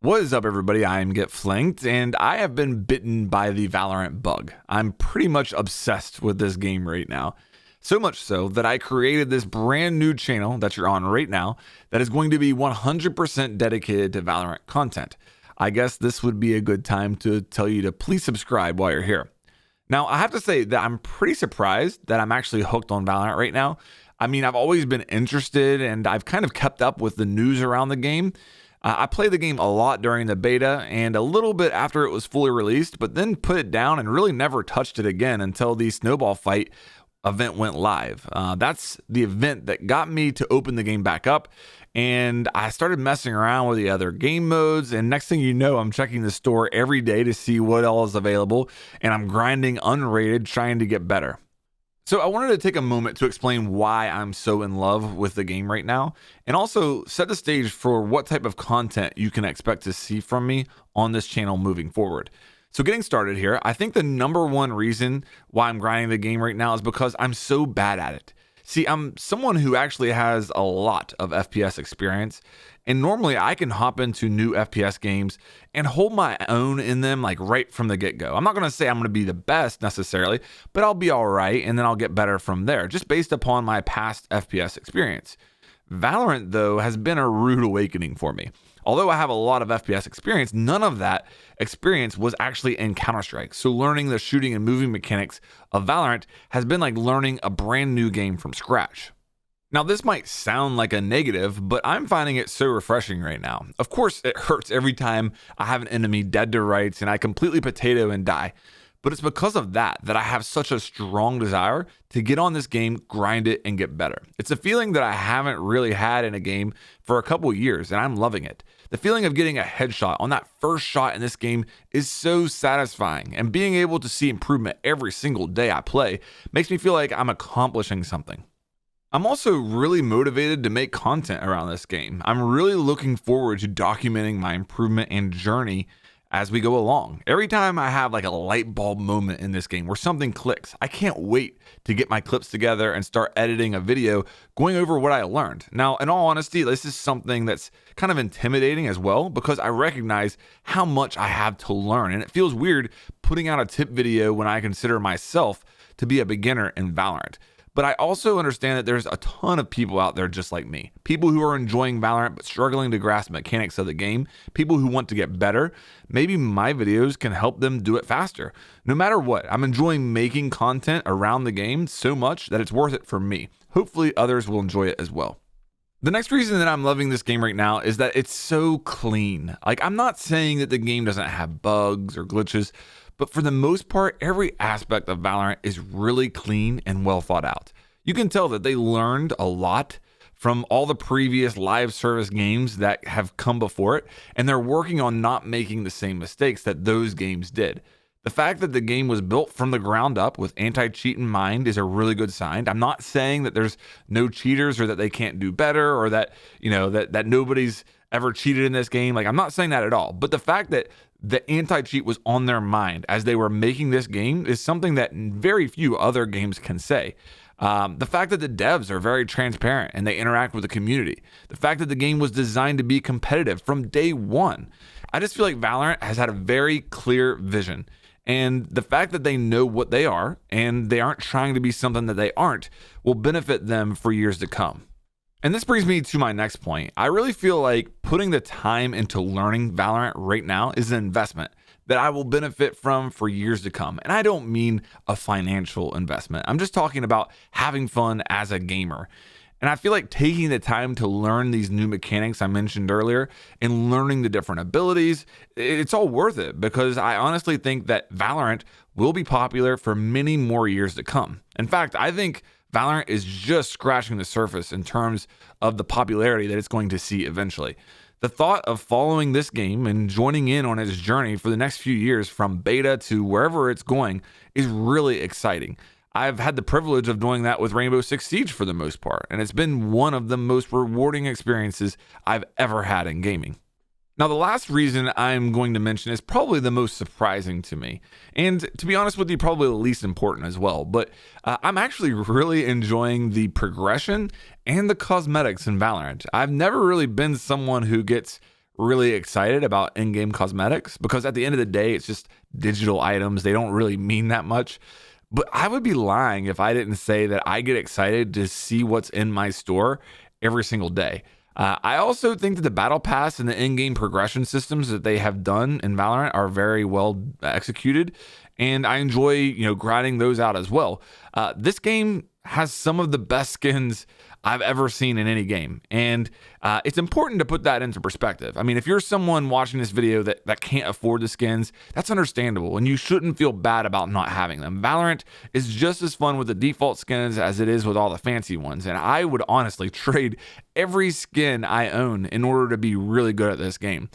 What is up, everybody? I am Get Flanked, and I have been bitten by the Valorant bug. I'm pretty much obsessed with this game right now. So much so that I created this brand new channel that you're on right now that is going to be 100% dedicated to Valorant content. I guess this would be a good time to tell you to please subscribe while you're here. Now, I have to say that I'm pretty surprised that I'm actually hooked on Valorant right now. I mean, I've always been interested and I've kind of kept up with the news around the game. I played the game a lot during the beta and a little bit after it was fully released, but then put it down and really never touched it again until the Snowball Fight event went live. That's the event that got me to open the game back up, and I started messing around with the other game modes, and next thing you know, I'm checking the store every day to see what all is available, and I'm grinding unrated trying to get better. So I wanted to take a moment to explain why I'm so in love with the game right now, and also set the stage for what type of content you can expect to see from me on this channel moving forward. So getting started here, I think the number one reason why I'm grinding the game right now is because I'm so bad at it. See, I'm someone who actually has a lot of FPS experience, and normally I can hop into new FPS games and hold my own in them like right from the get-go. I'm not going to say I'm going to be the best necessarily, but I'll be all right, and then I'll get better from there, just based upon my past FPS experience. Valorant, though, has been a rude awakening for me. Although I have a lot of FPS experience, none of that experience was actually in Counter-Strike. So learning the shooting and moving mechanics of Valorant has been like learning a brand new game from scratch. Now, this might sound like a negative, but I'm finding it so refreshing right now. Of course, it hurts every time I have an enemy dead to rights and I completely potato and die. But it's because of that I have such a strong desire to get on this game, grind it, and get better. It's a feeling that I haven't really had in a game for a couple years, and I'm loving it. The feeling of getting a headshot on that first shot in this game is so satisfying, and being able to see improvement every single day I play makes me feel like I'm accomplishing something. I'm also really motivated to make content around this game. I'm really looking forward to documenting my improvement and journey as we go along. Every time I have like a light bulb moment in this game where something clicks, I can't wait to get my clips together and start editing a video going over what I learned. Now, in all honesty, this is something that's kind of intimidating as well because I recognize how much I have to learn, and it feels weird putting out a tip video when I consider myself to be a beginner in Valorant. But I also understand that there's a ton of people out there just like me. People who are enjoying Valorant but struggling to grasp mechanics of the game. People who want to get better. Maybe my videos can help them do it faster. No matter what, I'm enjoying making content around the game so much that it's worth it for me. Hopefully others will enjoy it as well. The next reason that I'm loving this game right now is that it's so clean. Like, I'm not saying that the game doesn't have bugs or glitches, but for the most part, every aspect of Valorant is really clean and well thought out. You can tell that they learned a lot from all the previous live service games that have come before it, and they're working on not making the same mistakes that those games did. The fact that the game was built from the ground up with anti-cheat in mind is a really good sign. I'm not saying that there's no cheaters or that they can't do better or that, that nobody's ever cheated in this game. Like, I'm not saying that at all. But the fact that the anti-cheat was on their mind as they were making this game is something that very few other games can say. The fact that the devs are very transparent and they interact with the community. The fact that the game was designed to be competitive from day one. I just feel like Valorant has had a very clear vision. And the fact that they know what they are and they aren't trying to be something that they aren't will benefit them for years to come. And this brings me to my next point. I really feel like putting the time into learning Valorant right now is an investment that I will benefit from for years to come. And I don't mean a financial investment. I'm just talking about having fun as a gamer. And I feel like taking the time to learn these new mechanics I mentioned earlier and learning the different abilities, it's all worth it because I honestly think that Valorant will be popular for many more years to come. In fact, I think Valorant is just scratching the surface in terms of the popularity that it's going to see eventually. The thought of following this game and joining in on its journey for the next few years from beta to wherever it's going is really exciting. I've had the privilege of doing that with Rainbow Six Siege for the most part, and it's been one of the most rewarding experiences I've ever had in gaming. Now, the last reason I'm going to mention is probably the most surprising to me, and to be honest with you, probably the least important as well, but I'm actually really enjoying the progression and the cosmetics in Valorant. I've never really been someone who gets really excited about in-game cosmetics because at the end of the day, it's just digital items. They don't really mean that much. But I would be lying if I didn't say that I get excited to see what's in my store every single day. I also think that the battle pass and the in-game progression systems that they have done in Valorant are very well executed, and I enjoy, grinding those out as well. This game has some of the best skins I've ever seen in any game, and it's important to put that into perspective. I mean, if you're someone watching this video that can't afford the skins, that's understandable, and you shouldn't feel bad about not having them. Valorant is just as fun with the default skins as it is with all the fancy ones, and I would honestly trade every skin I own in order to be really good at this game.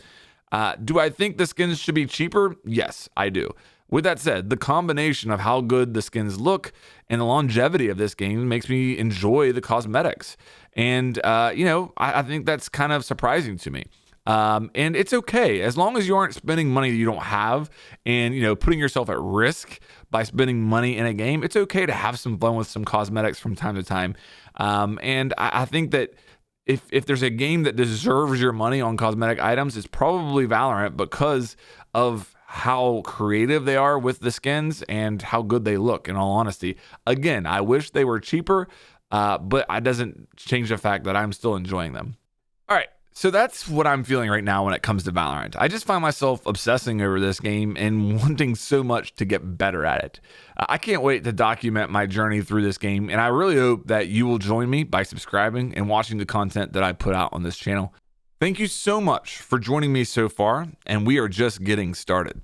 Do I think the skins should be cheaper? Yes, I do. With that said, the combination of how good the skins look and the longevity of this game makes me enjoy the cosmetics. And, I think that's kind of surprising to me. And it's okay as long as you aren't spending money that you don't have and, putting yourself at risk by spending money in a game. It's okay to have some fun with some cosmetics from time to time. And I think that if there's a game that deserves your money on cosmetic items, it's probably Valorant because of how creative they are with the skins and how good they look, in all honesty. Again, I wish they were cheaper, but it doesn't change the fact that I'm still enjoying them. All right, so that's what I'm feeling right now when it comes to Valorant. I just find myself obsessing over this game and wanting so much to get better at it. I can't wait to document my journey through this game, and I really hope that you will join me by subscribing and watching the content that I put out on this channel. Thank you so much for joining me so far, and we are just getting started.